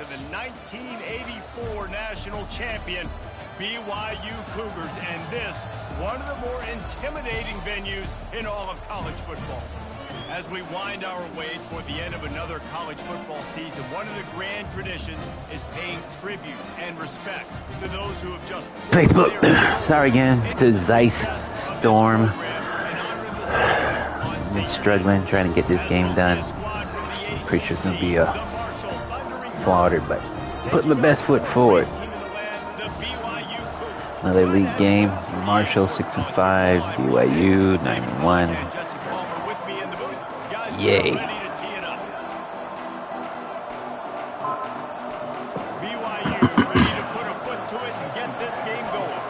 to the 1984 national champion BYU Cougars, and this, one of the more intimidating venues in all of college football. As we wind our way toward the end of another college football season, one of the grand traditions is paying tribute and respect to those who have just... Facebook, sorry again, it's a Zeiss storm. I've been struggling trying to get this game done. Pretty sure it's going to be slaughtered, but put my best foot forward. Another league game. Marshall 6-5, BYU 9-1. Yay. BYU ready to put a foot to it and get this game going.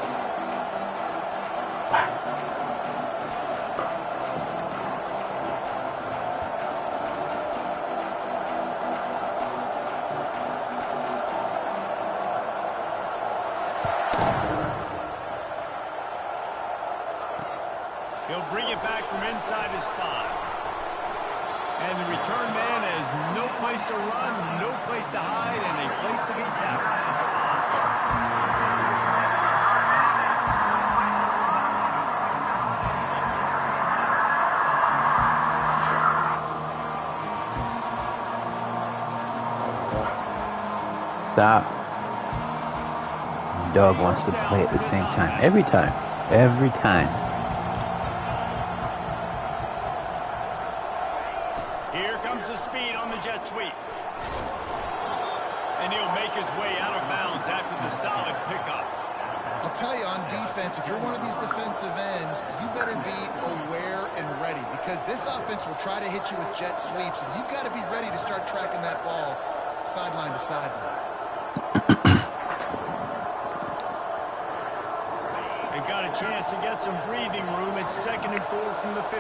He'll bring it back from inside his 5. And the return man has no place to run, no place to hide, and a place to be tackled. Stop. Dog wants to play at the same time. Every time. Every time. Here comes the speed on the jet sweep. And he'll make his way out of bounds after the solid pickup. I'll tell you, on defense, if you're one of these defensive ends, you better be aware and ready, because this offense will try to hit you with jet sweeps, and you've got to be ready to start tracking that ball sideline to sideline. They've got a chance to get some breathing room. It's 2nd and 4 from the 15.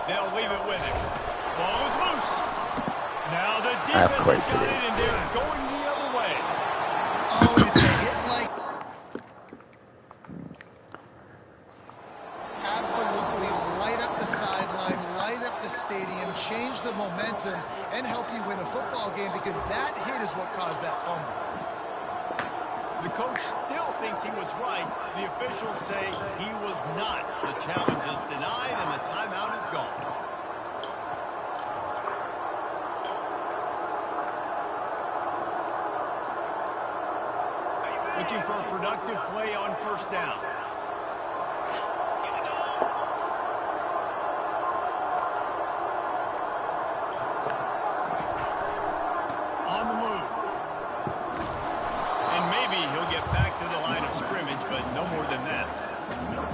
They'll leave it with him. Ball is loose. Now the defense has got it, and they're going the other way. Oh, it's a hit like... Absolutely light up the sideline, light up the stadium, change the momentum, and help you win a football game, because that hit is what caused that fumble. The coach still thinks he was right. The officials say he was not. The challenge is denied, and the timeout is gone. Looking for a productive play on 1st down. On the move. And maybe he'll get back to the line of scrimmage, but no more than that.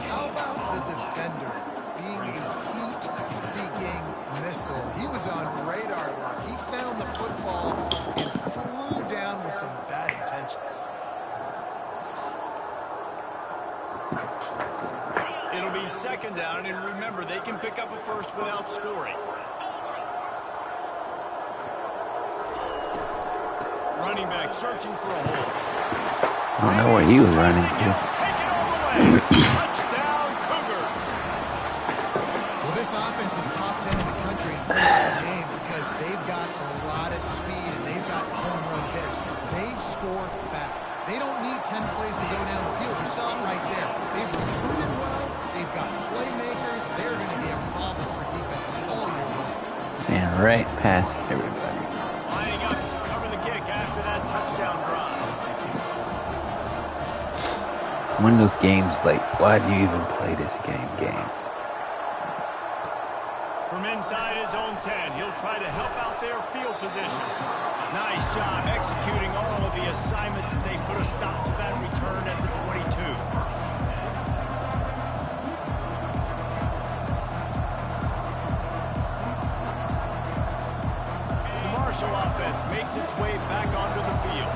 How about the defender being a heat-seeking missile? He was on radar lock. He found the football and flew down with some bad intentions. It'll be 2nd down, and remember, they can pick up a first without scoring. Running back searching for a hole. I don't know where he was running to. Take it all the way. Touchdown, Cougar. Well, this offense is top 10 in the country in points per game, because they've got a lot of speed and they've got home run hitters. They score fast. They don't need 10 plays to go down the field. You saw it right there. They've recruited well. They've got playmakers. They're going to be a problem for defenses all year long. And right past everybody. Lining up to cover the kick after that touchdown drive. One of those games, like, why do you even play this game? From inside his own 10, he'll try to help out their field position. Nice job executing all of the assignments as they put a stop to that return at the 22. The Marshall offense makes its way back onto the field.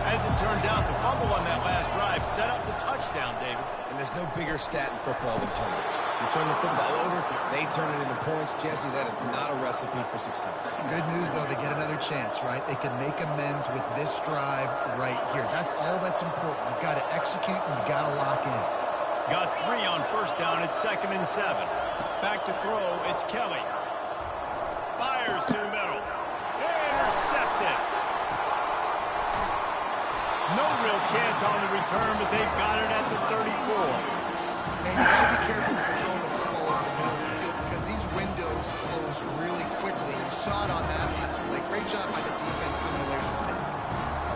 As it turns out, the fumble on that last drive set up the touchdown, David. And there's no bigger stat in football than turnovers. You turn the football over, they turn it into points. Jesse, that is not a recipe for success. Good news, though, they get another chance, right? They can make amends with this drive right here. That's all that's important. You've got to execute and you've got to lock in. Got 3 on 1st down. It's 2nd and 7. Back to throw. It's Kelly. Fires to the middle. No real chance on the return, but they've got it at the 34. And you got to be careful when you're throwing the football over the middle of the field because these windows close really quickly. You saw it on that last play. Great job by the defense coming away with the pick.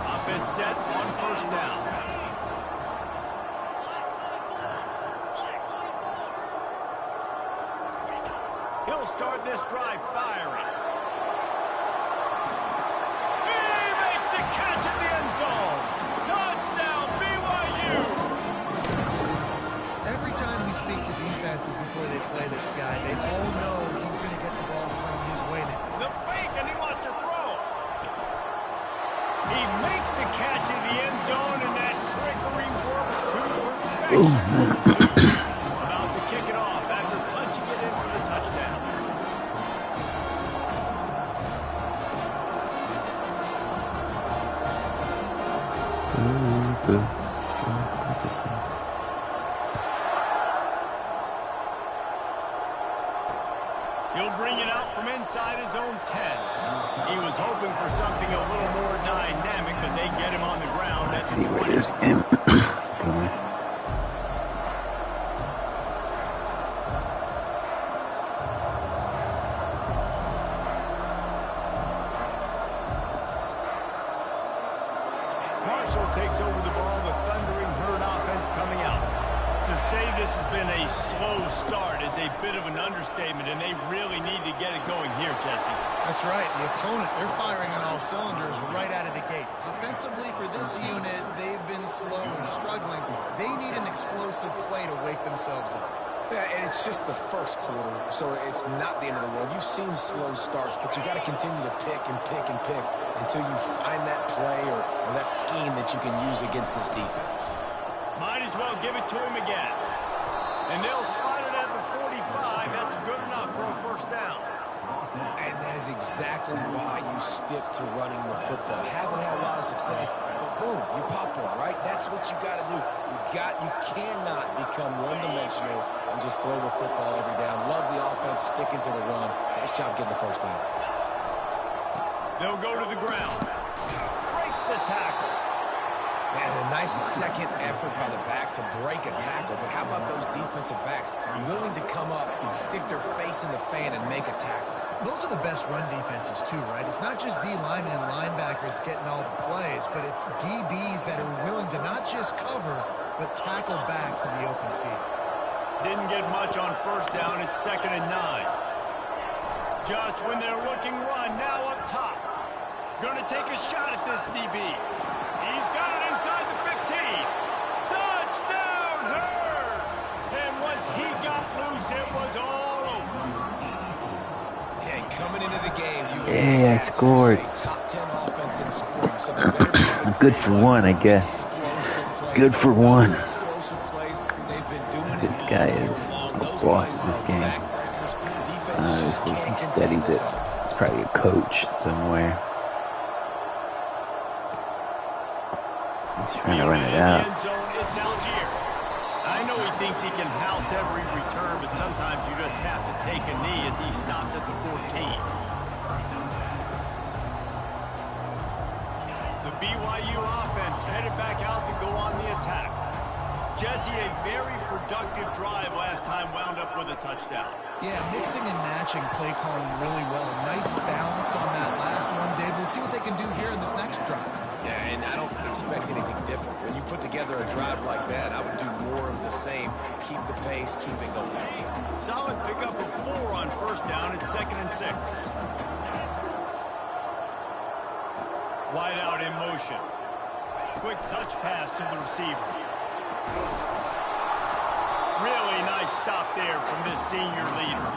Offense set on first down. He'll start this drive firing. He makes a catch in the end zone. Touchdown, BYU. Every time we speak to defenses before they play this guy, they all know he's going to get the ball thrown his way. The fake, and he wants to throw. He makes the catch in the end zone, and that trickery works to perfection. About to kick it off after punching it in for the touchdown. He'll bring it out from inside his own 10. He was hoping for something a little more dynamic, but they get him on the ground at the 20. Marshall takes over the ball, the Thundering Herd offense coming out. To say this has been a slow start is a bit of an understatement, and they really need to get it going here, Jesse. That's right. The opponent, they're firing on all cylinders right out of the gate. Offensively, for this unit, they've been slow and struggling. They need an explosive play to wake themselves up. Yeah, and it's just the first quarter, so it's not the end of the world. You've seen slow starts, but you got to continue to pick and pick and pick until you find that play or that scheme that you can use against this defense. Might as well give it to him again. And they'll spot it at the 45. That's good enough for a first down. And that is exactly why you stick to running the football. Haven't had a lot of success, but boom, you pop one, right? That's what you got to do. You cannot become one-dimensional and just throw the football every down. Love the offense sticking to the run. Nice job getting the first down. They'll go to the ground. Breaks the tackle. And a nice second effort by the back to break a tackle. But how about those defensive backs willing to come up, stick their face in the fan, and make a tackle? Those are the best run defenses, too, right? It's not just D linemen and linebackers getting all the plays, but it's DBs that are willing to not just cover, but tackle backs in the open field. Didn't get much on first down. It's 2nd and 9. Just when they're looking run, now up top. Going to take a shot at this DB. He's got it inside the 15. Touchdown, Herd! And once he got loose, it was all over. And coming into the game, I scored. Top 10 offense in scoring, so they better be Good for one, I guess. Good for one. explosive plays. They've been doing This guy is a boss in this game. He studies it. It's probably a coach somewhere. He's trying to run it out. I know he thinks he can house every return, but sometimes you just have to take a knee as he stopped at the 14. The BYU offense headed back out to go on the attack. Jesse, a very productive drive last time, wound up with a touchdown. Yeah, mixing and matching play calling really well. Nice balance on that last one, Dave. Let's see what they can do here in this next drive. Yeah, and I don't expect anything different. When you put together a drive like that, I would do more of the same. Keep the pace, keep it going. Solid pickup of 4 on first down. It's 2nd and 6. Wide out in motion. Quick touch pass to the receiver. Really nice stop there from this senior leader.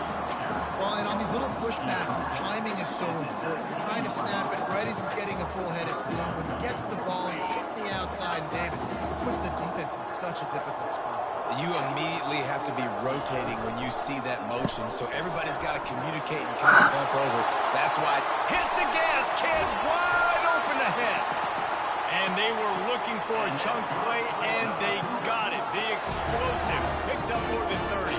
Well, and on these little push passes, timing is so important. You're trying to snap it right as he's getting a full head of steam. When he gets the ball, he's hitting the outside, and David, it puts the defense in such a difficult spot. You immediately have to be rotating when you see that motion, so everybody's got to communicate and kind of bump over. That's why. Hit the gas, kid, wide open ahead. And they were looking for a chunk play, and they got it. The explosive picks up more than 30.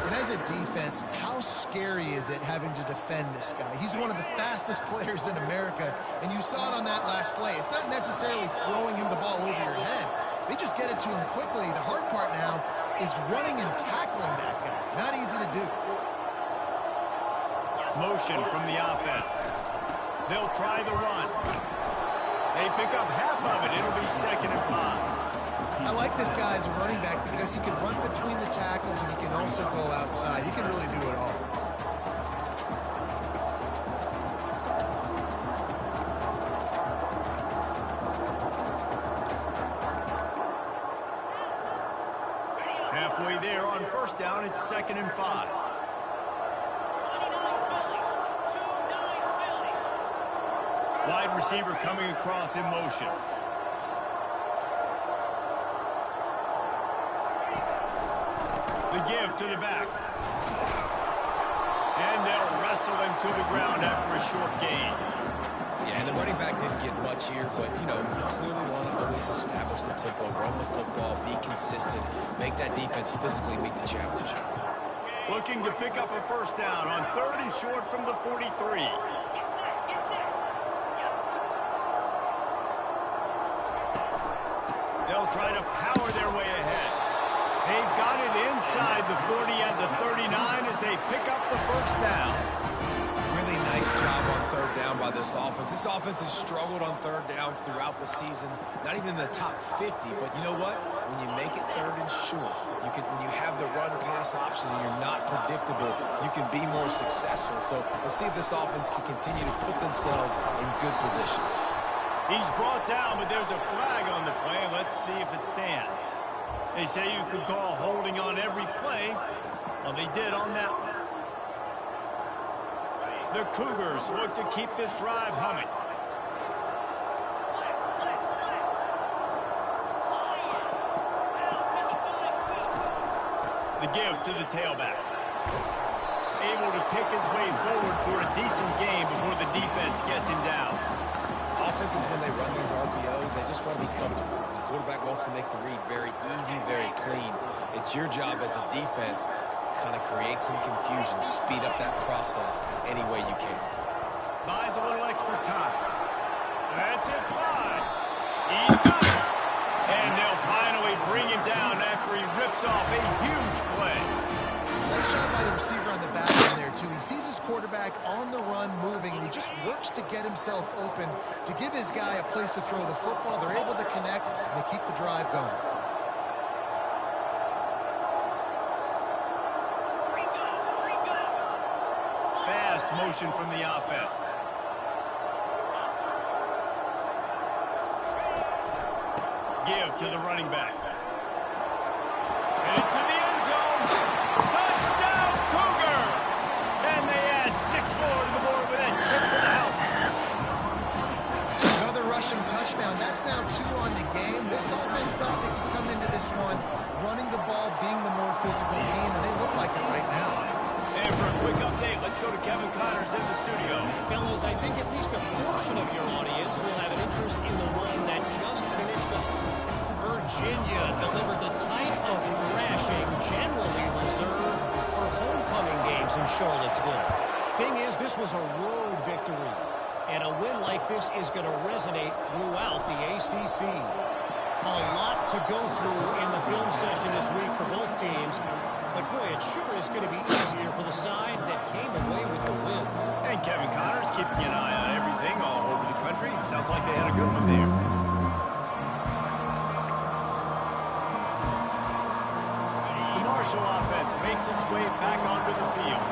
And as a defense, how scary is it having to defend this guy? He's one of the fastest players in America, and you saw it on that last play. It's not necessarily throwing him the ball over your head. They just get it to him quickly. The hard part now is running and tackling that guy. Not easy to do. Motion from the offense. They'll try the run. They pick up half of it. It'll be 2nd and 5. I like this guy as a running back because he can run between the tackles and he can also go outside. He can really do it all. Halfway there on 1st down, it's 2nd and 5. Wide receiver coming across in motion. The give to the back. And they'll wrestle him to the ground after a short gain. Yeah, and the running back didn't get much here, but, you know, you clearly want to always establish the tempo, run the football, be consistent, make that defense physically meet the challenge. Looking to pick up a 1st down on 3rd and short from the 43. They'll try to power their way ahead. They've got it inside the 40 and the 39 as they pick up the 1st down. Really nice job on 3rd down by this offense. This offense has struggled on 3rd downs throughout the season. Not even in the top 50, but you know what? When you make it 3rd and short, when you have the run-pass option and you're not predictable, you can be more successful. So let's see if this offense can continue to put themselves in good positions. He's brought down, but there's a flag on the play. Let's see if it stands. They say you could call holding on every play. Well, they did on that one. The Cougars look to keep this drive humming. The give to the tailback. Able to pick his way forward for a decent game before the defense gets him down. Offenses, when they run these RPOs, they just want to be comfortable. The quarterback wants to make the read very easy, very clean. It's your job as a defense to kind of create some confusion, speed up that process any way you can. Buys a little extra time. That's it, Clyde. He's got it. And they'll finally bring him down after he rips off a huge play. Nice job by the receiver on the back end there, too. He sees his quarterback on the run moving, and he just works to get himself open to give his guy a place to throw the football. They're able to connect, and they keep the drive going. Fast motion from the offense. Give to the running back. And into the end zone. Touchdown, Cougar! And they add 6 more to the board with that trip to the house. Another rushing touchdown. That's now 2 on the game. This offense thought they could come into this one running the ball, being the more physical team, and they look like it right now. And for a quick update, let's go to Kevin Connors in the studio. Fellas, I think at least a portion of your audience will have an interest in the one that just finished up. Virginia delivered the type of thrashing generally reserved for homecoming games in Charlottesville. Thing is, this was a road victory, and a win like this is going to resonate throughout the ACC. A lot to go through in the film session this week for both teams, but boy, it sure is going to be easier for the side that came away with the win. And Kevin Connors keeping an eye on everything all over the country. Sounds like they had a good one there. The Marshall offense makes its way back onto the field.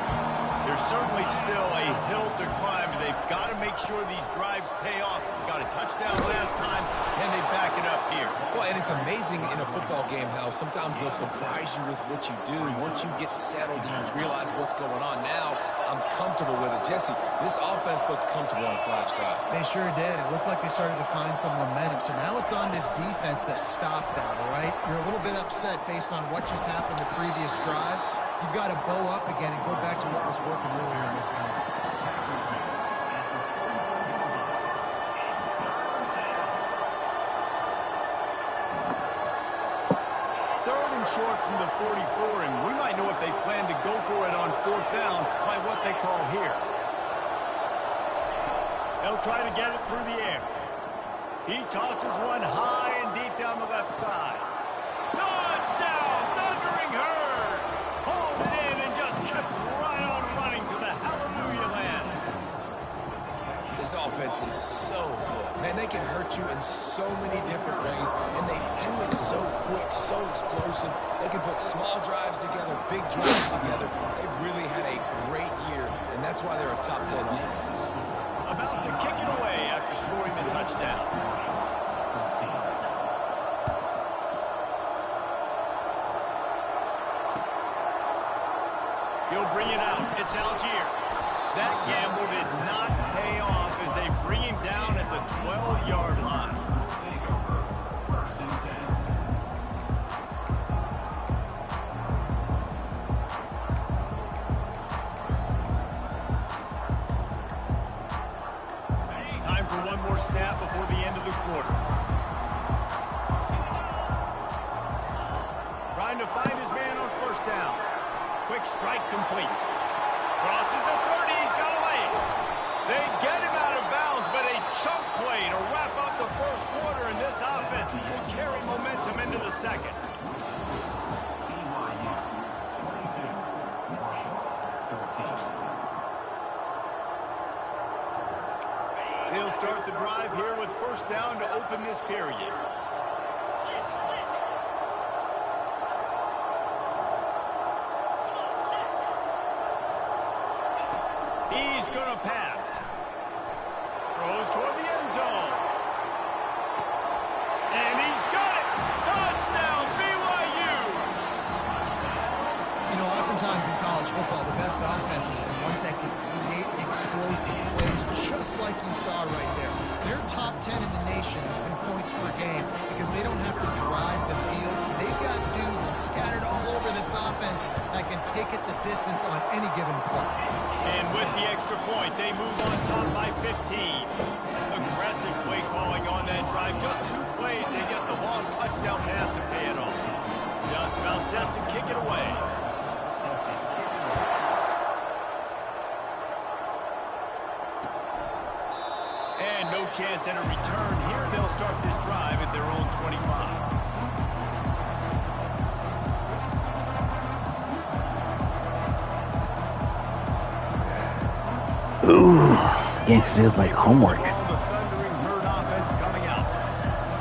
There's certainly still a hill to climb, but they've got to make sure these drives pay off. Got a touchdown last time, and they back it up here. Well, and it's amazing in a football game how sometimes they'll surprise you with what you do. Once you get settled and you realize what's going on now, I'm comfortable with it. Jesse, this offense looked comfortable on its last drive. They sure did. It looked like they started to find some momentum. So now it's on this defense to stop that, all right? You're a little bit upset based on what just happened the previous drive. You've got to bow up again and go back to what was working earlier in this game. 3rd and short from the 44, and we might know if they plan to go for it on 4th down by what they call here. They'll try to get it through the air. He tosses one high and deep down the left side. Touchdown, Thundering Herd! Hauled it in and just kept right on running to the hallelujah land. This offense is so good. Man, they can hurt you in so many different ways, and they do it so quick, so explosive. They can put small drives together, big drives together. They've really had a great year, and that's why they're a top 10 offense. About to kick it away after scoring the touchdown. He'll bring it out. It's Algier. That gamble did not pay off as they bring him down at the 12-yard line. Time for one more snap before the end of the quarter. Trying to find his man on 1st down. Quick strike complete. Crosses the 30. He's got away. They get him out of bounds, but a choke play to wrap up the 1st quarter, and this offense will carry momentum into the 2nd. They'll start the drive here with 1st down to open this period. He's going to pass. Throws toward the end zone. And he's got it. Touchdown, BYU. You know, oftentimes in college football, the best offenses are the ones that can create explosive plays, just like you saw right there. They're top 10 in the nation in points per game because they don't have to drive the field. They've got dudes scattered all over this offense that can take it the distance on any given play. And with the extra point, they move on top by 15. Aggressive play calling on that drive. Just 2 plays, they get the long touchdown pass to pay it off. Just about set to kick it away. And no chance at a return here. They'll start this drive at their own 25. Ooh, game feels like homework. The Thundering Herd offense coming out.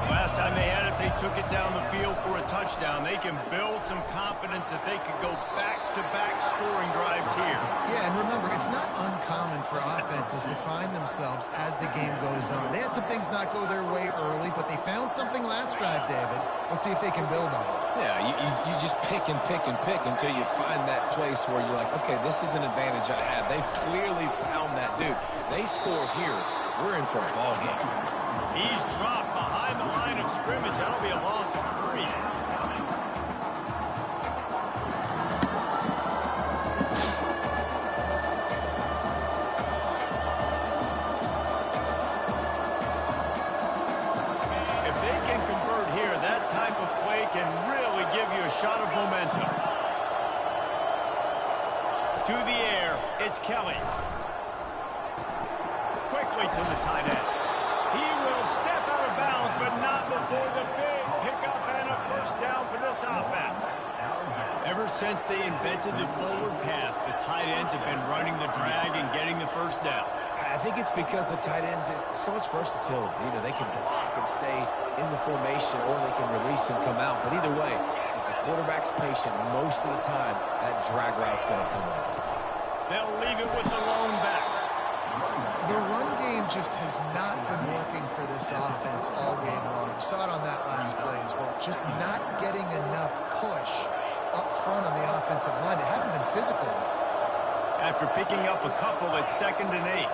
Last time they had it, they took it down the field for a touchdown. They can build some confidence that they could go back-to-back scoring drives here. Yeah, and remember, it's not uncommon for offenses to find themselves as the game goes on. They had some things not go their way early, but they found something last drive, David. Let's see if they can build on it. Yeah, you just pick and pick and pick until you find that place where you're like, okay, this is an advantage I have. They've clearly found that dude. They score here, we're in for a ball game. He's dropped behind the line of scrimmage. That'll be a loss of 3. If they can convert here, that type of play can really give you a shot of momentum. To the air, it's Kelly. Quickly to the tight end. He will step out of bounds, but not before the big pickup and a 1st down for this offense. Ever since they invented the forward pass, the tight ends have been running the drag and getting the 1st down. I think it's because the tight ends is so much versatility. You know, they can block and stay in the formation, or they can release and come out. But either way, if the quarterback's patient, most of the time, that drag route's going to come over. They'll leave it with the lone back. The run game just has not been working for this offense all game long. We saw it on that last play as well. Just not getting enough push up front on the offensive line. They haven't been physical. After picking up a couple at 2nd and 8.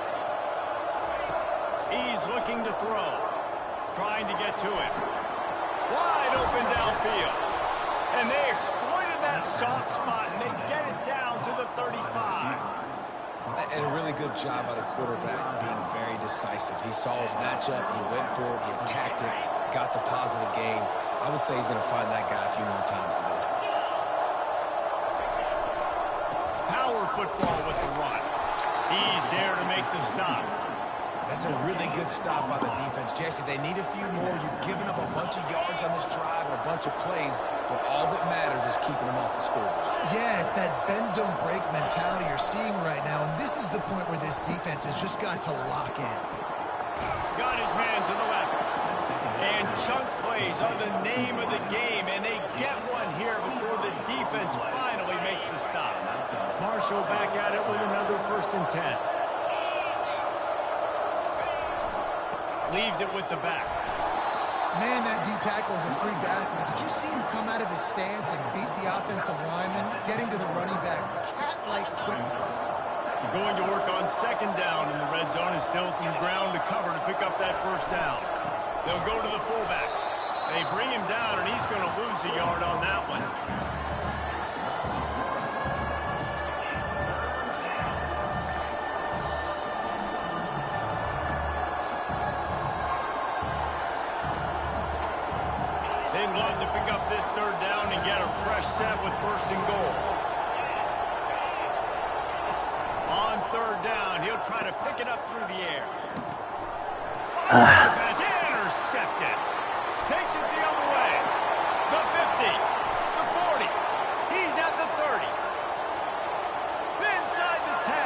He's looking to throw. Trying to get to it. Wide open downfield. And they exploited that soft spot, and they get it down to the 35. And a really good job by the quarterback being very decisive. He saw his matchup, he went for it, he attacked it, got the positive gain. I would say he's going to find that guy a few more times today. football with the run. He's there to make the stop. That's a really good stop by the defense. Jesse, they need a few more. You've given up a bunch of yards on this drive and a bunch of plays, but all that matters is keeping them off the score. Yeah, it's that bend, don't break mentality you're seeing right now, and this is the point where this defense has just got to lock in. Got his man to the left. And chunk plays are the name of the game, and they get one here before the defense finally makes the stop. Marshall back at it with another 1st and 10. Leaves it with the back. Man, that D-tackle is a freak athlete. Did you see him come out of his stance and beat the offensive lineman, getting to the running back? Cat-like quickness. Going to work on 2nd down in the red zone, and still some ground to cover to pick up that 1st down. They'll go to the fullback. They bring him down, and he's going to lose a yard on that one. They'd love to pick up this 3rd down and get a fresh set with 1st and goal. On 3rd down, he'll try to pick it up through the air. Fires the pass, intercepted. Takes it the other way. The 50, the 40. He's at the 30. Inside the 10.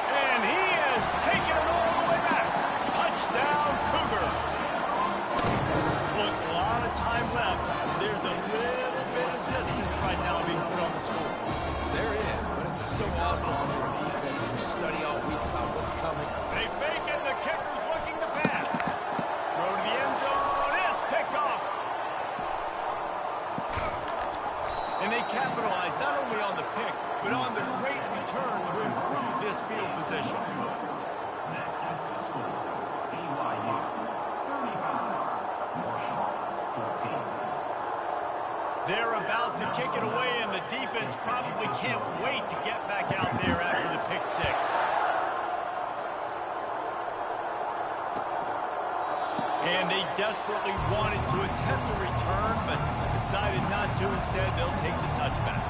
And he has taken it all the way back. Touchdown, Cougars. Look, a lot of time left. There's a little bit of distance right now being put on the score. There is, but it's so awesome when you're a defense and you study all week about what's coming. They fake it. The kicker's looking to pass. Throw to the end zone. It's picked off. And they capitalize not only on the pick, but on the great return to improve this field position. They're about to kick it away, and the defense probably can't wait to get back out there after the pick 6. And they desperately wanted to attempt a return, but decided not to. Instead, they'll take the touchback.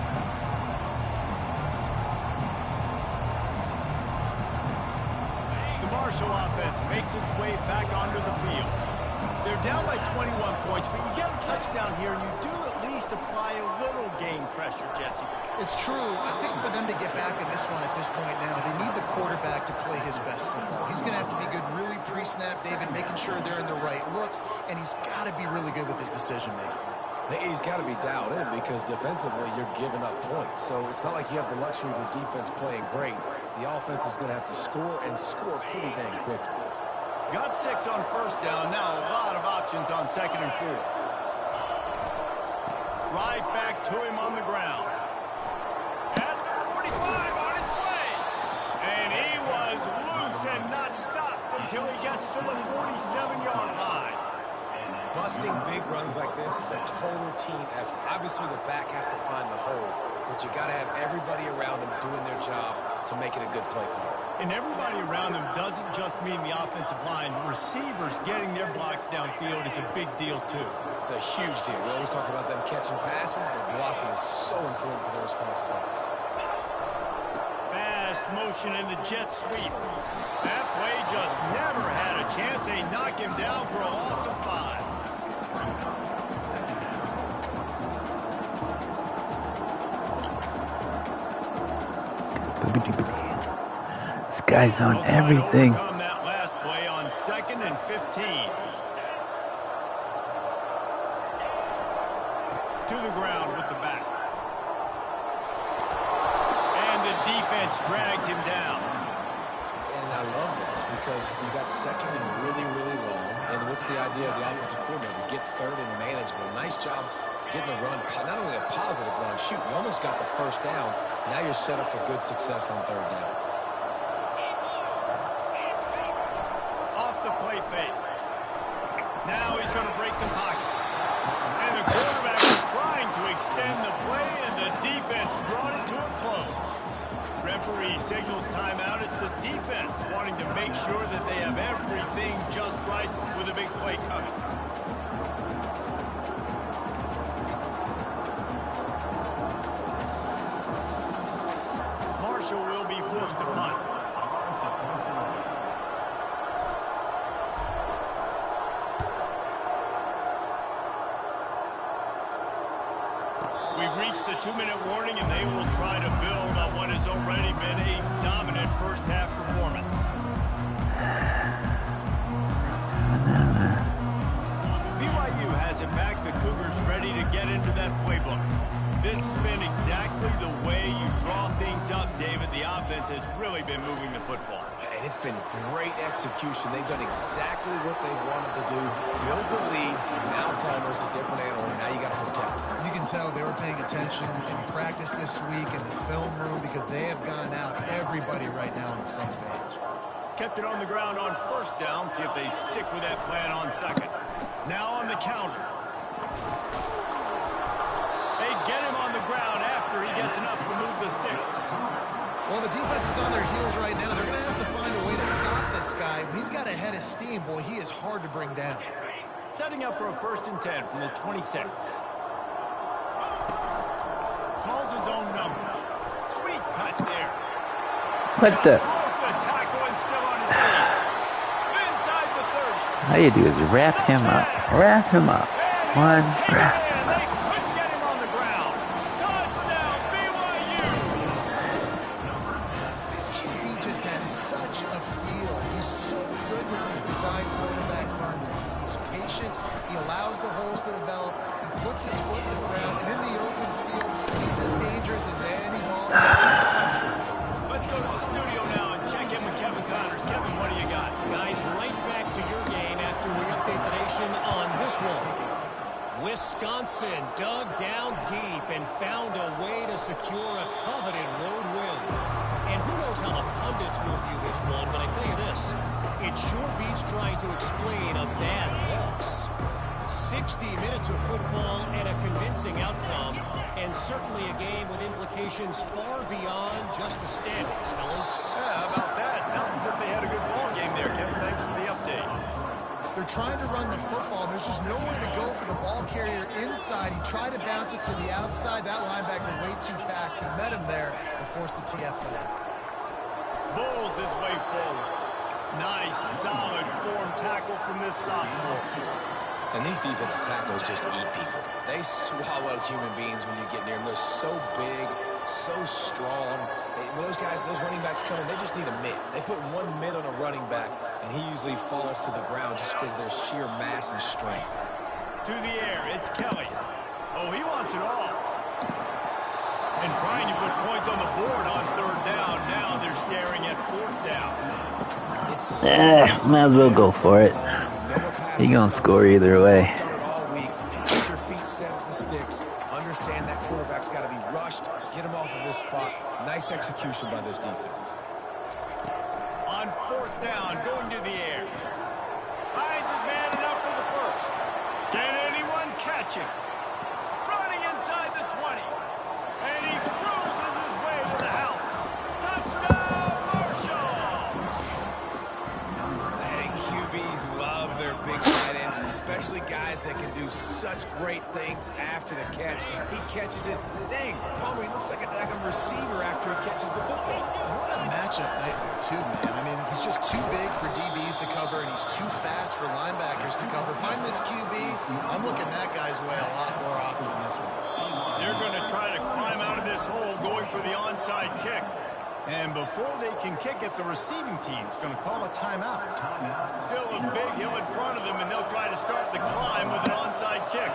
The Marshall offense makes its way back onto the field. They're down by 21 points, but you get a touchdown here, and you do at least apply a little game pressure, Jesse. It's true. I think for them to get back in this one at this point now, they need the quarterback to play his best football. He's going to have to be good really pre-snap, David, making sure they're in the right looks, and he's got to be really good with his decision-making. He's got to be dialed in because defensively you're giving up points. So it's not like you have the luxury of your defense playing great. The offense is going to have to score and score pretty dang quickly. Got 6 on 1st down. Now a lot of options on 2nd and 4. Right back to him on the ground. At the 45 on his way. And he was loose and not stopped until he gets to the 47-yard line. Busting big runs like this is a total team effort. Obviously, the back has to find the hole, but you got to have everybody around him doing their job to make it a good play for them. And everybody around him doesn't just mean the offensive line. Receivers getting their blocks downfield is a big deal, too. It's a huge deal. We always talk about them catching passes, but blocking is so important for their responsibilities. Fast motion in the jet sweep. That play just never had a chance. They knock him down for a loss of 5. This guy's on everything. Overcome that last play on 2nd and 15. To the ground with the back. And the defense drags him down. And I love this because you got 2nd and really, really long. And what's the idea of the offensive coordinator? Get 3rd and manageable. Nice job getting the run. Not only a positive run, shoot, you almost got the 1st down. Now you're set up for good success on 3rd down. Off the play fake. Now he's going to break the pocket. And the quarterback is trying to extend the play, and the defense brought it to a close. Referee signals timeout. It's the defense wanting to make sure that they have everything just right with a big play coming. We've reached the 2-minute warning, and they will try to build on what has already been a dominant first-half performance. BYU has it back. The Cougars ready to get into that playbook. This has been exactly the way you draw things up, David. The offense has really been moving the football. And it's been great execution. They've done exactly what they wanted to do. Build the lead. Now Palmer's a different animal. Now you got to protect him. You can tell they were paying attention in practice this week in the film room because they have gone out, everybody right now on the same page. Kept it on the ground on first down. See if they stick with that plan on second. Now on the counter. They get him on the ground after he gets enough to move the sticks. Well, the defense is on their heels right now. They're going to have to find a way to stop this guy. When he's got a head of steam, boy, he is hard to bring down. Setting up for a 1st and 10 from the 26. Calls his own number. Sweet cut there. What the? Broke the tackle and still on his feet. Inside the 30. All you do is wrap him up. Wrap him up. One wrap. They couldn't get him on the ground. Touchdown, BYU. This QB just has such a feel. He's so good with these design quarterback runs. He's patient. He allows the holes to develop. He puts his foot in the ground. And in the open field, he's as dangerous as any ball. Let's go to the studio now and check in with Kevin Connors. Kevin, what do you got? Guys, right back to your game after we update the nation on this one. Wisconsin dug down deep and found a way to secure a coveted road win. And who knows how the pundits will view this one, but I tell you this, it sure beats trying to explain a bad loss. 60 minutes of football and a convincing outcome, and certainly a game with implications far beyond just the standings, fellas. Yeah, how about that? Sounds as if they had a good ball game there, Kevin. Thanks for the update. They're trying to run the football. There's just nowhere to go for the ball carrier inside. He tried to bounce it to the outside. That linebacker way too fast. He met him there and forced the TFL. Bulls his way forward. Nice, solid form tackle from this sophomore. And these defensive tackles just eat people. They swallow human beings when you get near them. They're so big, so strong. When those guys, those running backs come in, they just need a mitt. They put one mitt on a running back, and he usually falls to the ground just because of their sheer mass and strength. To the air, it's Kelly. Oh, he wants it all. And trying to put points on the board on 3rd down. Now they're staring at 4th down. Might as well go for it. You're going to score either way. Get your feet set at the sticks. Understand that quarterback's got to be rushed. Get him off of this spot. Nice execution by this defense. On 4th down, going to the air. Finds his man enough for the first. Can anyone catch him? Running inside the 20. And he cruises his way to the house. Touchdown, Marshall! And QBs love their big tight ends, especially guys that can do such great things after the catch. He catches it. Dang, Palmer, he looks like a daggone receiver after he catches the football. What a matchup nightmare, too, man. I mean, he's just too big for DBs to cover, and he's too fast for linebackers to cover. If I'm this QB, I'm looking that guy's way a lot more often than this one. They're going to try to climb out of this hole, going for the onside kick. And before they can kick it, the receiving team's going to call a timeout. Still a big hill in front of them, and they'll try to start the climb with an onside kick.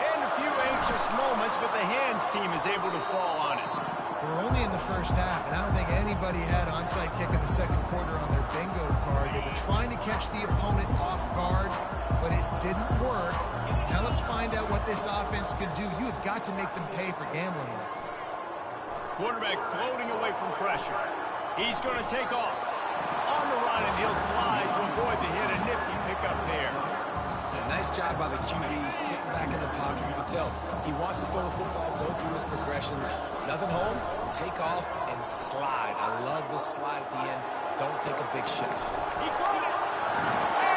And a few anxious moments, but the hands team is able to fall on it. We're only in the first half, and I don't think anybody had onside kick in the second quarter on their bingo card. They were trying to catch the opponent off guard, but it didn't work. Now let's find out what this offense can do. You have got to make them pay for gambling. Quarterback floating away from pressure. He's going to take off. On the run, and he'll slide to avoid the hit. A nifty pickup there. Nice job by the QB, sitting back in the pocket. You can tell he wants to throw the football, go through his progressions. Nothing home, take off, and slide. I love this slide at the end. Don't take a big shot. He caught it.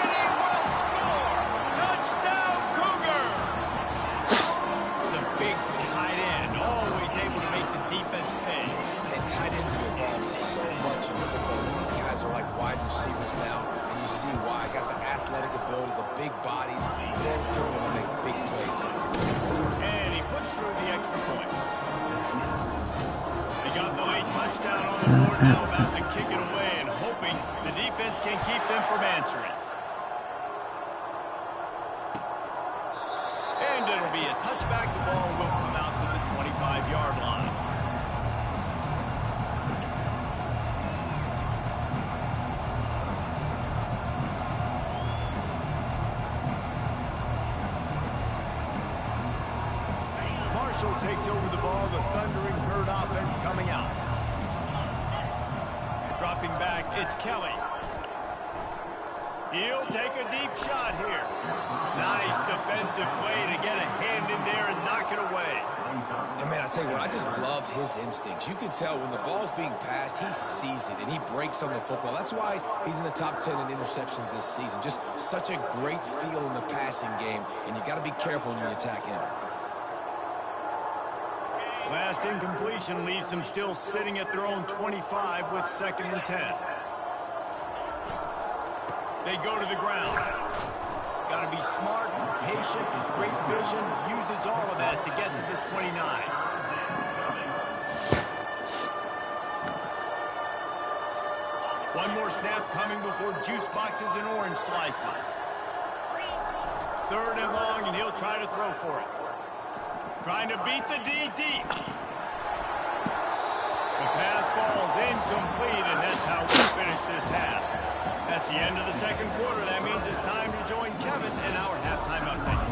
And he will score. Touchdown, Cougar. The big tight end, always able to make the defense pay. And tight ends have evolved so much in football. These guys are like wide receivers now. And you see why. Got the athletic ability, the big bodies, they're able to make big plays. And the board now, about to kick it away and hoping the defense can keep them from answering. And it'll be a touchback. The ball will come out to the 25-yard line. Marshall takes over the ball. The Thundering Herd offense coming out. Dropping back, it's Kelly. He'll take a deep shot here. Nice defensive play to get a hand in there and knock it away. And, man, I tell you what, I just love his instincts. You can tell when the ball's being passed, he sees it, and he breaks on the football. That's why he's in the top 10 in interceptions this season. Just such a great feel in the passing game, and you got to be careful when you attack him. Last incompletion leaves them still sitting at their own 25 with 2nd and 10. They go to the ground. Got to be smart, patient, great vision. Uses all of that to get to the 29. One more snap coming before juice boxes and orange slices. 3rd and long, and he'll try to throw for it. Trying to beat the D deep. The pass falls incomplete, and that's how we finish this half. That's the end of the 2nd quarter. That means it's time to join Kevin in our halftime update.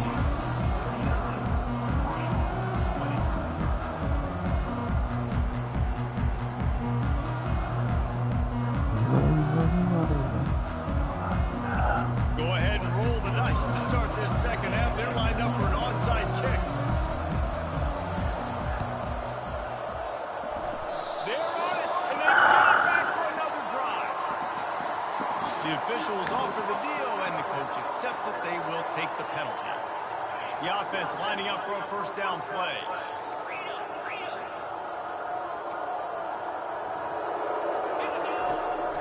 Go ahead and roll the dice to start this 2nd half. They're lined up for an onside kick. They're on it, and they get it back for another drive. The officials offer the deal, and the coach accepts it. They will take the penalty. The offense lining up for a 1st down play.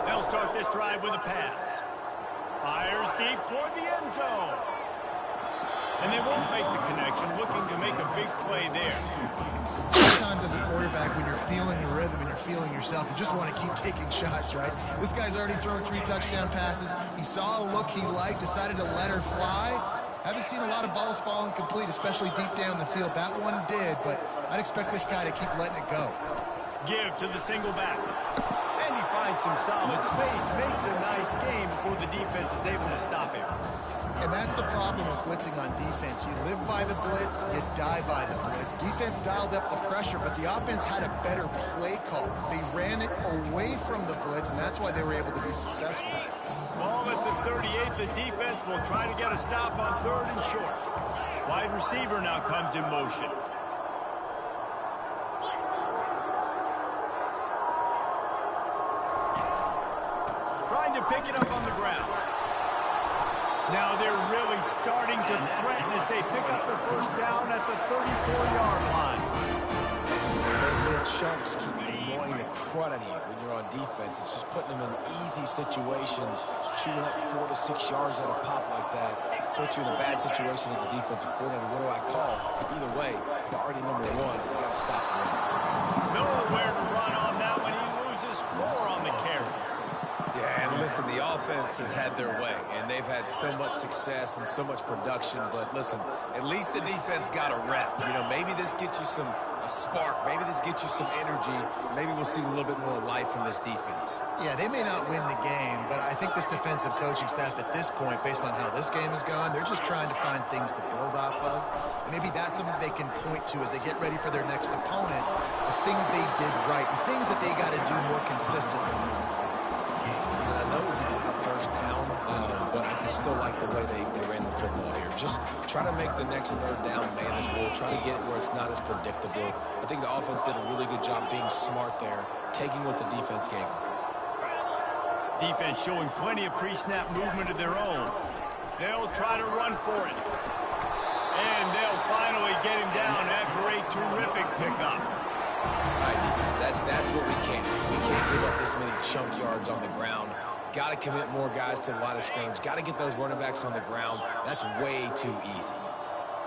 They'll start this drive with a pass. Fires deep toward the end zone. And they won't make the connection, looking to make a big play there. Sometimes as a quarterback, when you're feeling the rhythm and you're feeling yourself, you just want to keep taking shots, right? This guy's already thrown 3 touchdown passes. He saw a look he liked, decided to let her fly. Haven't seen a lot of balls falling complete, especially deep down the field. That one did, but I'd expect this guy to keep letting it go. Give to the single back. And he finds some solid space, makes a nice game before the defense is able to stop him. And that's the problem with blitzing on defense. You live by the blitz, you die by the blitz. Defense dialed up the pressure, but the offense had a better play call. They ran it away from the blitz, and that's why they were able to be successful. Ball at the 38. The defense will try to get a stop on 3rd and short. Wide receiver now comes in motion. Trying to pick it up on the ground. Now they're really starting to threaten as they pick up the 1st down at the 34-yard line. Those little chunks keep annoying the crud out of you when you're on defense. It's just putting them in easy situations, shooting up 4 to 6 yards at a pop like that. Puts you in a bad situation as a defensive coordinator. What do I call? Either way, priority number 1, you got to stop the run. Nowhere to run on that one. He loses 4 on the carry. Yeah, and listen, the offense has had their way, and they've had so much success and so much production. But listen, at least the defense got a rep. You know, maybe this gets you a spark. Maybe this gets you some energy. Maybe we'll see a little bit more life from this defense. Yeah, they may not win the game, but I think this defensive coaching staff at this point, based on how this game has gone, they're just trying to find things to build off of. And maybe that's something they can point to as they get ready for their next opponent of things they did right and things that they got to do more consistently. I know it's not a 1st down, but I still like the way they ran the football here. Just try to make the next 3rd down manageable. Try to get it where it's not as predictable. I think the offense did a really good job being smart there, taking what the defense gave them. Defense showing plenty of pre-snap movement of their own. They'll try to run for it. And they'll finally get him down after a terrific pickup. All right, defense, that's what we can't do. We can't give up this many chunk yards on the ground. Got to commit more guys to the line of scrimmage. Got to get those running backs on the ground. That's way too easy.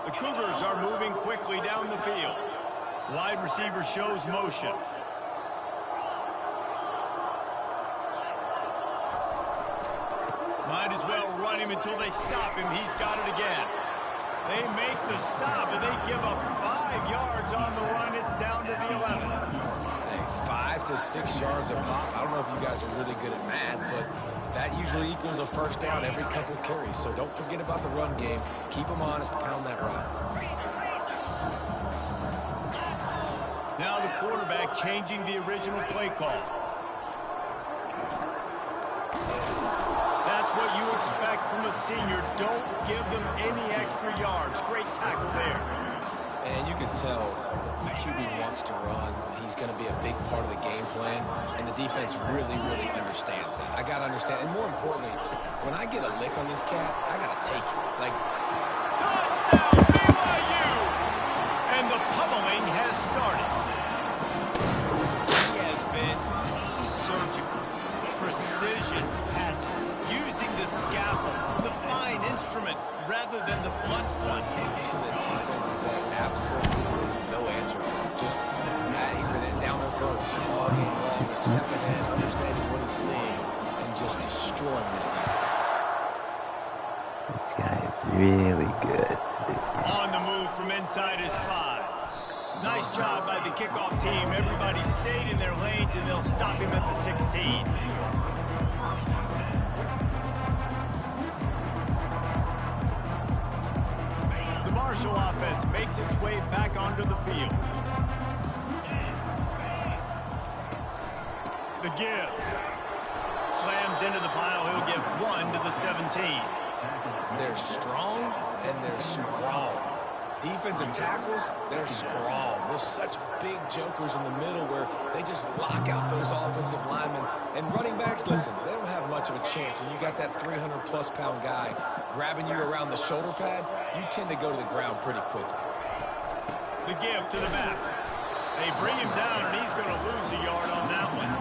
The Cougars are moving quickly down the field. Wide receiver shows motion. Might as well run him until they stop him. He's got it again. They make the stop, and they give up 5 yards on the run. It's down to the 11. Hey, 5 to 6 yards a pop. I don't know if you guys are really good at math, but that usually equals a first down every couple carries. So don't forget about the run game. Keep them honest, pound that rock. Now the quarterback changing the original play call. That's what you expect from a senior. Don't give them any extra yards. Great tackle there. And you can tell the QB wants to run. He's going to be a big part of the game plan, and the defense really, really understands that. I got to understand, and more importantly, when I get a lick on this cat, I got to take it. Like, touchdown, BYU! And the pummeling has started. He has been surgical, precision passing, using the scalpel, the fine instrument, rather than the blunt one. The defense has had absolutely no answer for him. Just, he's been down their throats all game long, to step ahead, understanding what he's seeing, and just destroying this defense. This guy is really good. On the move from inside his 5. Nice job by the kickoff team. Everybody stayed in their lanes, and they'll stop him at the 16. The Marshall offense makes its way back onto the field. The give. Slams into the pile. He'll get 1 to the 17. They're strong, and they're strong. Defensive tackles, they're strong. There's such big jokers in the middle where they just lock out those offensive linemen. And running backs, listen, they don't have much of a chance. When you got that 300-plus pound guy grabbing you around the shoulder pad, you tend to go to the ground pretty quickly. The give to the back. They bring him down, and he's going to lose a yard on that one.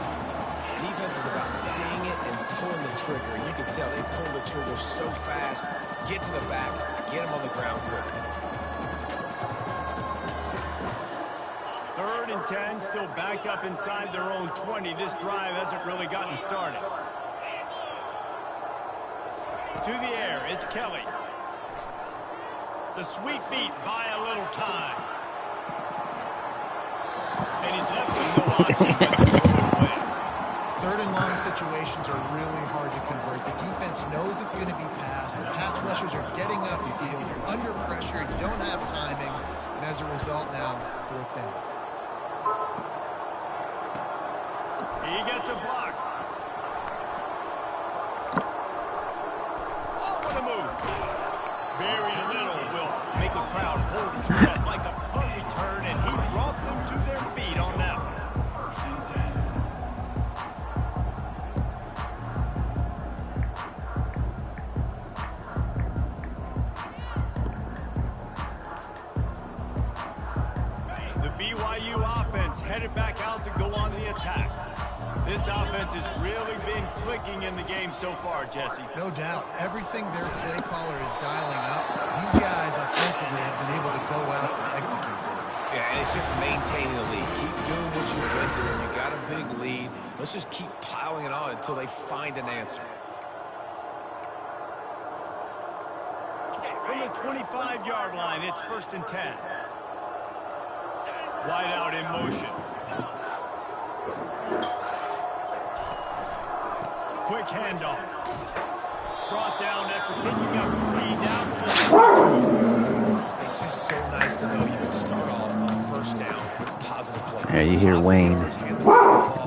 Defense is about seeing it and pulling the trigger. And you can tell they pull the trigger so fast, get to the back, get him on the ground quickly. 3rd and 10, still backed up inside their own 20. This drive hasn't really gotten started. To the air, it's Kelly. The sweet feet buy a little time. And he's left with no option but to throw it away. 3rd and long situations are really hard to convert. The defense knows it's going to be passed. The pass rushers are getting upfield. You're under pressure. You don't have timing. And as a result now, 4th down. He gets a block. Over the move. Very little will make a crowd hold its breath like a punt return, and he brought them to their feet on that one. The BYU offense headed back out to go on the attack. This offense has really been clicking in the game so far, Jesse. No doubt. Everything their play caller is dialing up, these guys offensively have been able to go out and execute. Yeah, and it's just maintaining the lead. Keep doing what you've been doing. You got a big lead. Let's just keep piling it on until they find an answer. From the 25-yard line, it's 1st and 10. Wide out in motion. Quick handoff. Brought down after picking up 3 down. It's just so nice to know you can start off on 1st down with positive play. Yeah, you hear Wayne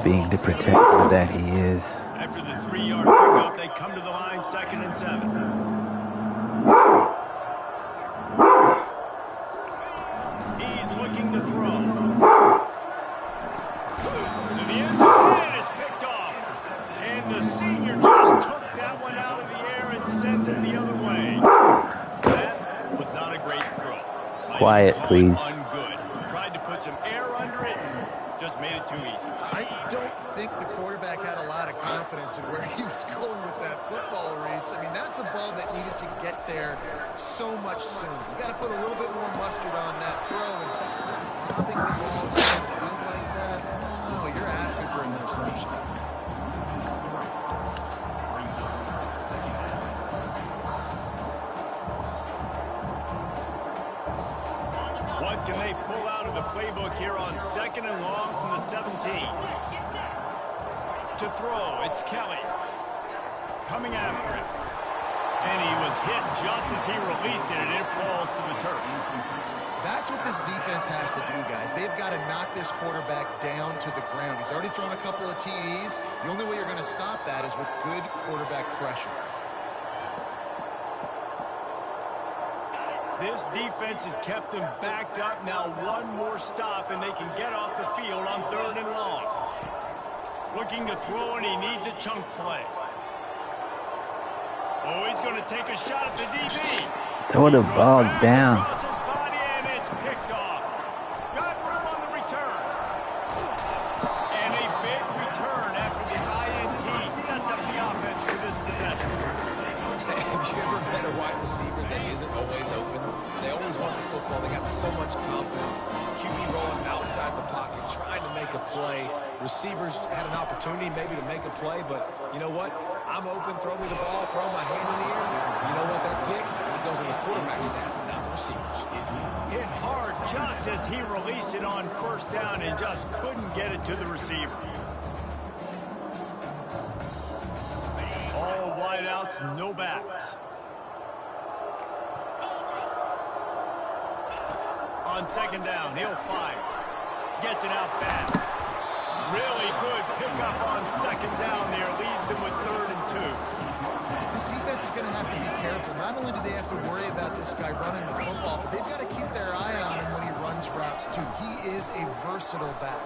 being the protector that he is. After the 3-yard pickup, they come to the line 2nd and 7. He's looking to throw. To the end zone, it is picked off. And the senior just took that one out of the air and sends it the other way. That was not a great throw. Quiet, please. Ungood. Tried to put some air under it and just made it too easy. I don't think the quarterback had a lot of confidence in where he was going with that football, Reese. I mean, that's a ball that needed to get there so much sooner. You got to put a little bit more mustard on that throw, and just lobbing the ball down the field like that, no, you're asking for an interception. What can they pull out of the playbook here on 2nd and long from the 17? To throw, it's Kelly. Coming after him. And he was hit just as he released it, and it falls to the turf. That's what this defense has to do, guys. They've got to knock this quarterback down to the ground. He's already thrown a couple of TDs. The only way you're going to stop that is with good quarterback pressure. This defense has kept them backed up. Now one more stop, and they can get off the field on 3rd and long. Looking to throw, and he needs a chunk play. Oh, he's going to take a shot at the DB. Throw the ball down. Across his body, and it's picked off. Got room on the return. And a big return after the INT sets up the offense for this possession. Have you ever met a wide receiver that isn't always open? They always want the football. They got so much confidence. QB rolling outside the pocket, trying to make a play. Receivers had an opportunity maybe to make a play, but you know what? I'm open, throw me the ball, throw my hand in the air. You know what? That pick, it goes in the quarterback stats and not the receivers. Hit hard just as he released it on 1st down and just couldn't get it to the receiver. All wideouts, no backs. On 2nd down, he'll fire. Gets it out fast. Really good pickup on 2nd down there. Leaves him with 3rd and 2. This defense is going to have to be careful. Not only do they have to worry about this guy running the football, but they've got to keep their eye on him when he runs routes too. He is a versatile back.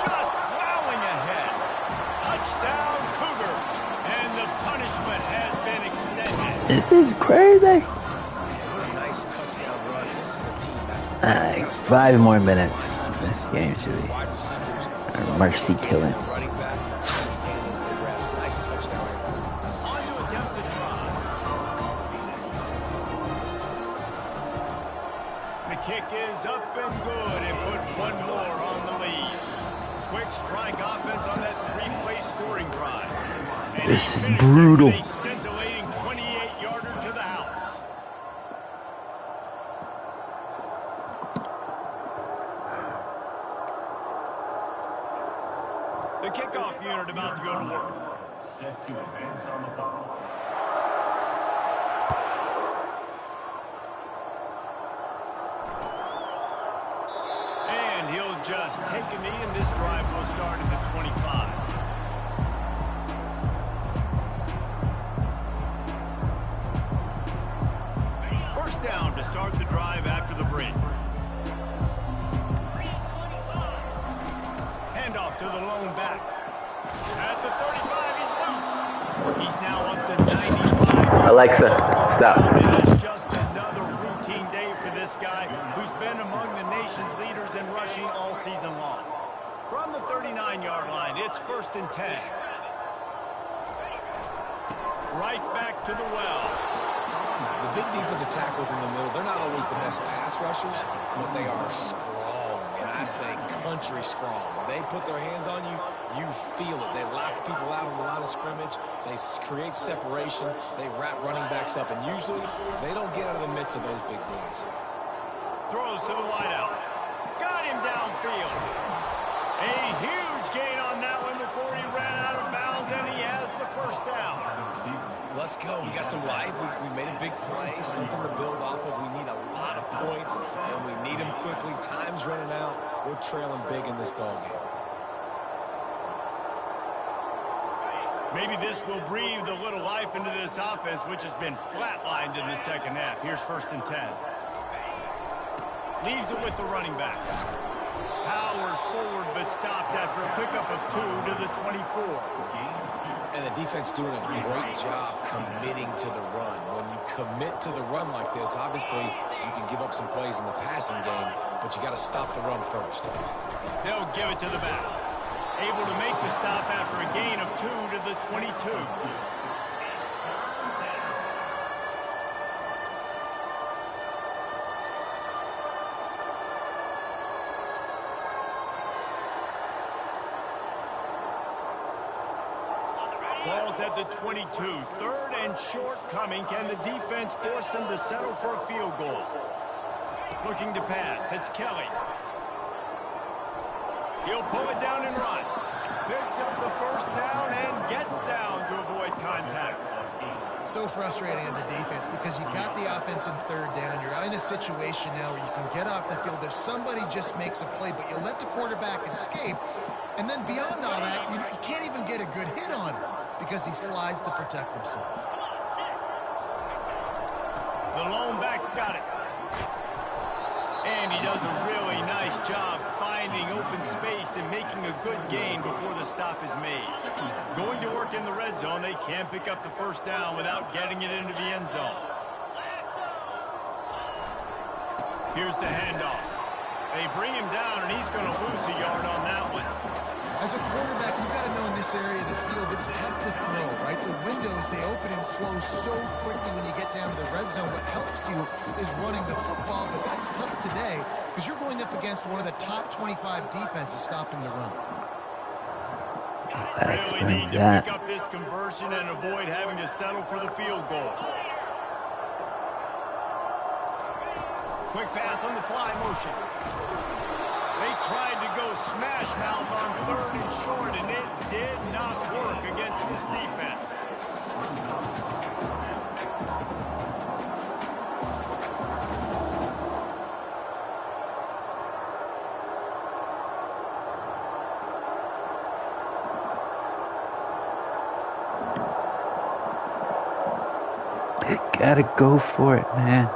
Just plowing ahead. Touchdown, Cougar. And the punishment has been extended. This is crazy. What a nice touchdown run. This is a team effort. Alright, 5 more minutes. This game should be Wide receivers, a mercy killing. running back, handles the rest. Nice touchdown. On to attempt to try. The kick is up and good and put one more on the lead. Quick strike offense on that 3-play scoring drive. And This he is finished brutal. with a scintillating 28-yarder to the house. The kickoff unit about to go to work. Set to advance on the football. And he'll just take a knee, and this drive will start at the 25. First down to start the drive after the break. Handoff to the lone back. At the 35, he's loose. He's now up to 95. Alexa, stop. And it's just another routine day for this guy who's been among the nation's leaders in rushing all season long. From the 39-yard line, it's 1st and 10. Right back to the well. The big defensive tackles in the middle, they're not always the best pass rushers, but they are strong, and I say country strong. When they put their hands on you, you feel it. They lock people out on the line of scrimmage. They create separation. They wrap running backs up, and usually they don't get out of the midst of those big boys. Throws to the wideout. Got him downfield. A huge gain on that one before he ran out of bounds, and he has the 1st down. Let's go. We got some life. We made a big play, something to build off of. We need a lot of points, and we need them quickly. Time's running out. We're trailing big in this ballgame. Maybe this will breathe a little life into this offense, which has been flatlined in the 2nd half. Here's 1st and 10. Leaves it with the running back. Powers forward, but stopped after a pickup of 2 to the 24. And the defense doing a great job committing to the run. When you commit to the run like this, obviously you can give up some plays in the passing game, but you got to stop the run first. They'll give it to the back. Able to make the stop after a gain of 2 to the 22. Ball's at the 22. Third and short coming. Can the defense force them to settle for a field goal? Looking to pass. It's Kelly. He'll pull it down and run. Picks up the first down and gets down to avoid contact. So frustrating as a defense because you got the offense in third down. You're in a situation now where you can get off the field if somebody just makes a play, but you let the quarterback escape. And then beyond all that, you can't even get a good hit on him because he slides to protect himself. The lone back's got it. And he does a really nice job finding open space and making a good gain before the stop is made. Going to work in the red zone, they can't pick up the first down without getting it into the end zone. Here's the handoff. They bring him down, and he's going to lose a yard on that one. As a quarterback, you've got to know in this area of the field, it's tough to throw, right? The windows, they open and close so quickly when you get down to the red zone. What helps you is running the football, but that's tough today because you're going up against one of the top 25 defenses stopping the run. Really need to pick up this conversion and avoid having to settle for the field goal. Quick pass on the fly motion. They tried to go smash mouth on third and short, and it did not work against this defense. They gotta go for it, man.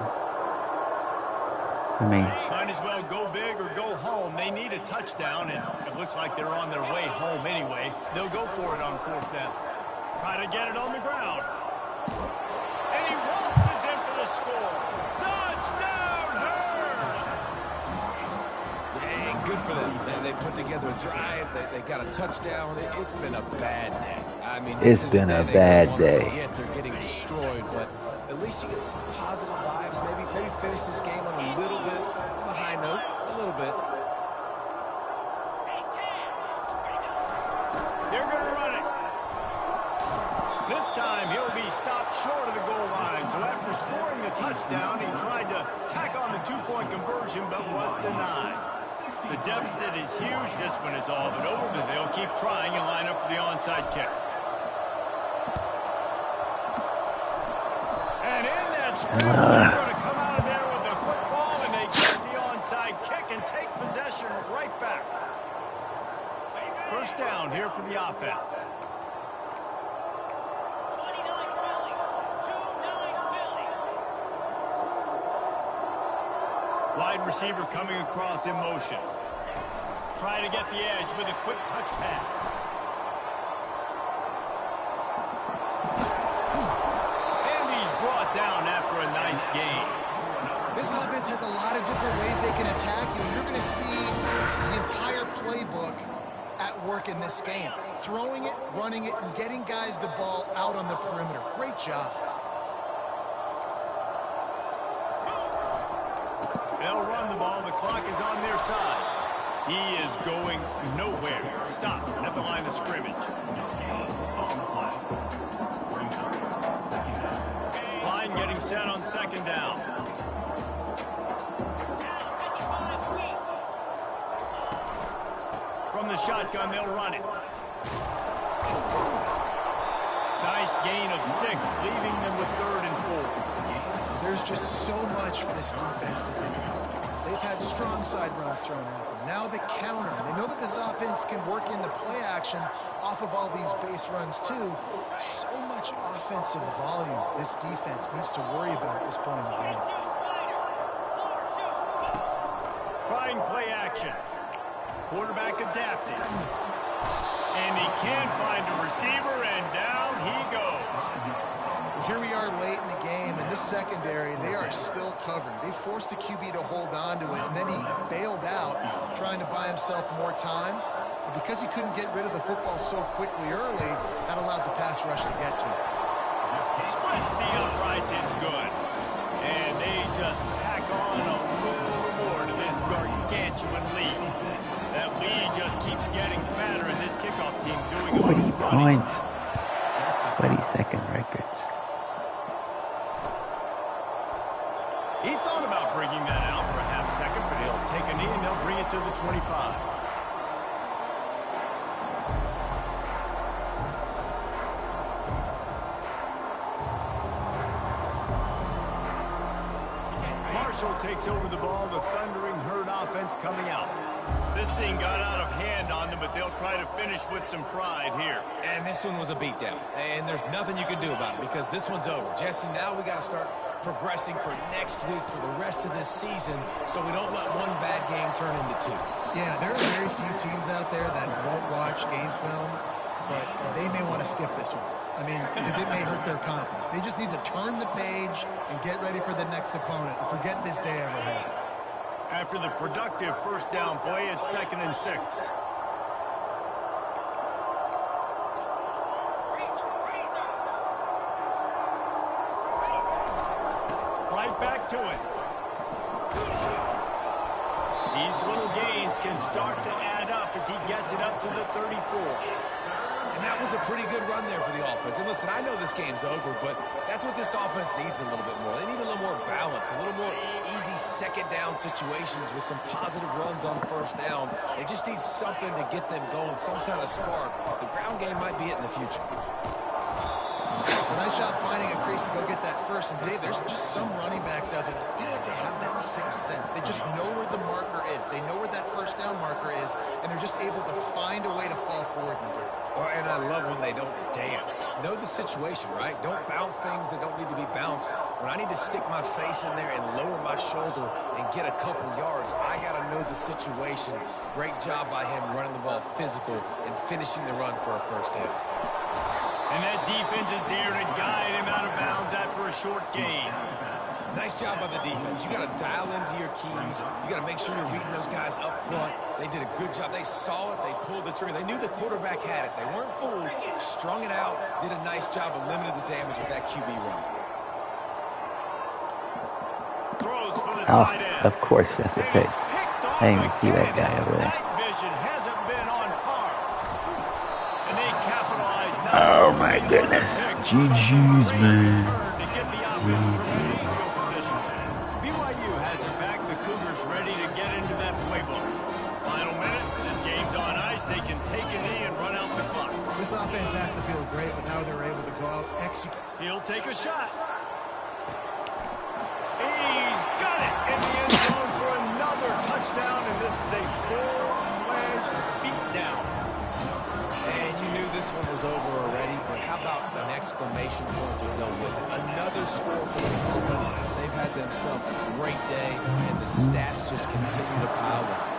I mean, might as well go big or go home. They need a touchdown, and it looks like they're on their way home anyway. They'll go for it on fourth down. Try to get it on the ground. And he waltzes in for the score. Touchdown, Herd! Yeah, good for them. They put together a drive. They got a touchdown. It's been a bad day. I mean, it's been a bad day. Yet they're getting destroyed, but at least you get some positive vibes. Maybe finish this game on a little bit of a high note, a little bit. They're going to run it. This time he'll be stopped short of the goal line. So after scoring the touchdown, he tried to tack on the two-point conversion, but was denied. The deficit is huge. This one is all but over, but they'll keep trying and line up for the onside kick. And in that scramble, they're going to come out of there with the football, and they get the onside kick and take possession right back. First down here for the offense. Wide receiver coming across in motion. Trying to get the edge with a quick touch pass. And he's brought down after a nice gain. This offense has a lot of different ways they can attack you. You're going to see the entire playbook at work in this game. Throwing it, running it, and getting guys the ball out on the perimeter. Great job. They'll run the ball. The clock is on their side. He is going nowhere. Stop at the line of scrimmage. Line getting set on second down. From the shotgun, they'll run it. Nice gain of 6, leaving them with third and 4. There's just so much for this defense to think about. They've had strong side runs thrown at them. Now the counter. They know that this offense can work in the play action off of all these base runs too. So much offensive volume this defense needs to worry about at this point in the game. Trying play action. Quarterback adapting. And he can't find a receiver, and down he goes. Here we are late in the game, and this secondary, they are still covering. They forced the QB to hold on to it, and then he bailed out, trying to buy himself more time. And because he couldn't get rid of the football so quickly early, that allowed the pass rush to get to him. Splits the uprights, it's good. And they just tack on a little more to this gargantuan lead. That lead just keeps getting fatter, and this kickoff team doing a 40 points. second records. He thought about bringing that out for a half second, but he'll take a knee and they'll bring it to the 25. Marshall takes over the ball. The Thundering Herd offense coming out. This thing got out of hand on them, but they'll try to finish with some pride here. And this one was a beatdown. And there's nothing you can do about it because this one's over. Jesse, now we got to start progressing for next week for the rest of this season so we don't let one bad game turn into two. Yeah, there are very few teams out there that won't watch game film, but they may want to skip this one. I mean, because it may hurt their confidence. They just need to turn the page and get ready for the next opponent and forget this day ever happened. After the productive first down play, it's 2nd and 6. Right back to it. These little gains can start to add up as he gets it up to the 34. And that was a pretty good run there for the offense. And listen, I know this game's over, but that's what this offense needs a little bit more. They need a little more balance, a little more easy second down situations with some positive runs on first down. They just need something to get them going, some kind of spark. The ground game might be it in the future. Nice job finding a crease to go get that first. And Dave, there's just some running backs out there that feel like they have that sixth sense. They just know where the marker is. They know where that first down marker is, and they're just able to find a way to fall forward and get it. And I love when they don't dance. Know the situation, right? Don't bounce things that don't need to be bounced. When I need to stick my face in there and lower my shoulder and get a couple yards, I got to know the situation. Great job by him running the ball physical and finishing the run for a first down. And that defense is there to guide him out of bounds after a short gain. Nice job by the defense. You got to dial into your keys. You got to make sure you're reading those guys up front. They did a good job. They saw it. They pulled the trigger. They knew the quarterback had it. They weren't fooled. Strung it out. Did a nice job of limiting the damage with that QB run. Throws for the Oh, tight end. of course, that's a pick. I didn't even see that guy over there. Night vision hasn't been on par. And they capitalize. Oh my goodness. GG's, man. BYU has it back. The Cougars ready to get into that playbook. Final minute. This game's on ice. They can take a knee and run out the clock. This offense has to feel great with how they're able to go out, execute. He'll take a shot. He's got it in the end zone for another touchdown, and this is a full-fledged beatdown. And you knew this one was over already, but how about an exclamation point to go with it? Another score for this offense. They've had themselves a great day, and the stats just continue to pile up.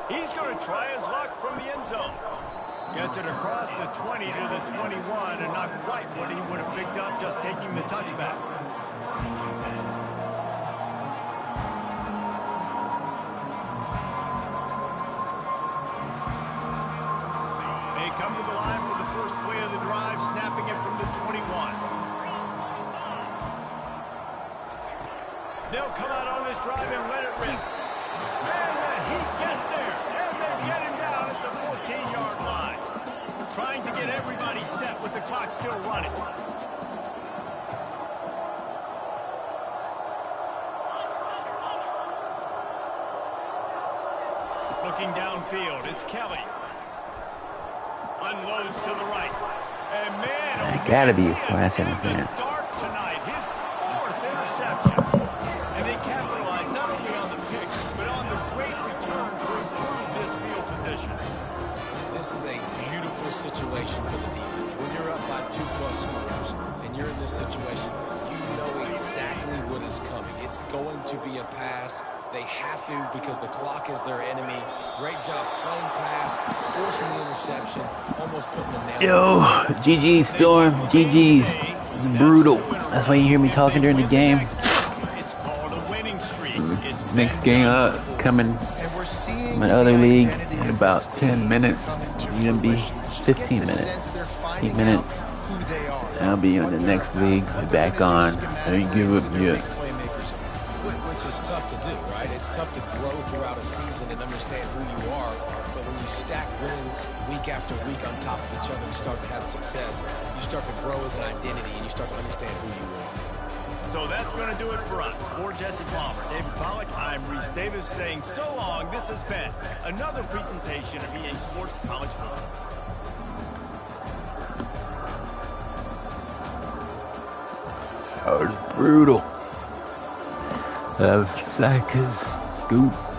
He's going to try his luck from the end zone. Gets it across the 20 to the 21, and not quite what he would have picked up just taking the touchback. They come to the line for the first play of the drive, snapping it from the 21. They'll come out on this drive and let it rip. And the Heat gets there, and they get him down at the 14-yard line. Trying to get everybody set with the clock still running. Looking downfield, it's Kelly. Unloads to the right. And man, That gotta be his last in the interference. dark tonight. His 4th interception. And they capitalize not only on the pick, but on the great return to improve this field position. This is a beautiful situation for the defense. When you're up by 2+ scores and you're in this situation, you know exactly what is coming. It's going to be a pass. They have to because the clock is their enemy. Great job playing pass, forcing the interception, almost putting the nail. Yo, GG's, Storm. GG's. It's brutal. That's why you hear me talking during the game. It's called a winning streak. It's Next game up, coming And we're seeing my other league identity in of about this 10 team minutes. come into It's gonna be fruition. Just get 15 the minutes. sense they're 8 finding minutes. out who they are. I'll be on the next league. Be back on. I didn't give up yet. Which is tough to do, right? It's tough to grow throughout a season and understand who you are. But when you stack wins week after week on top of each other, you start to have success. You start to grow as an identity, and you start to understand who you are. So that's going to do it for us. For Jesse Palmer, David Pollack, I'm Reese Davis saying so long. This has been another presentation of EA Sports College Football. That was brutal. Sacker's scoop.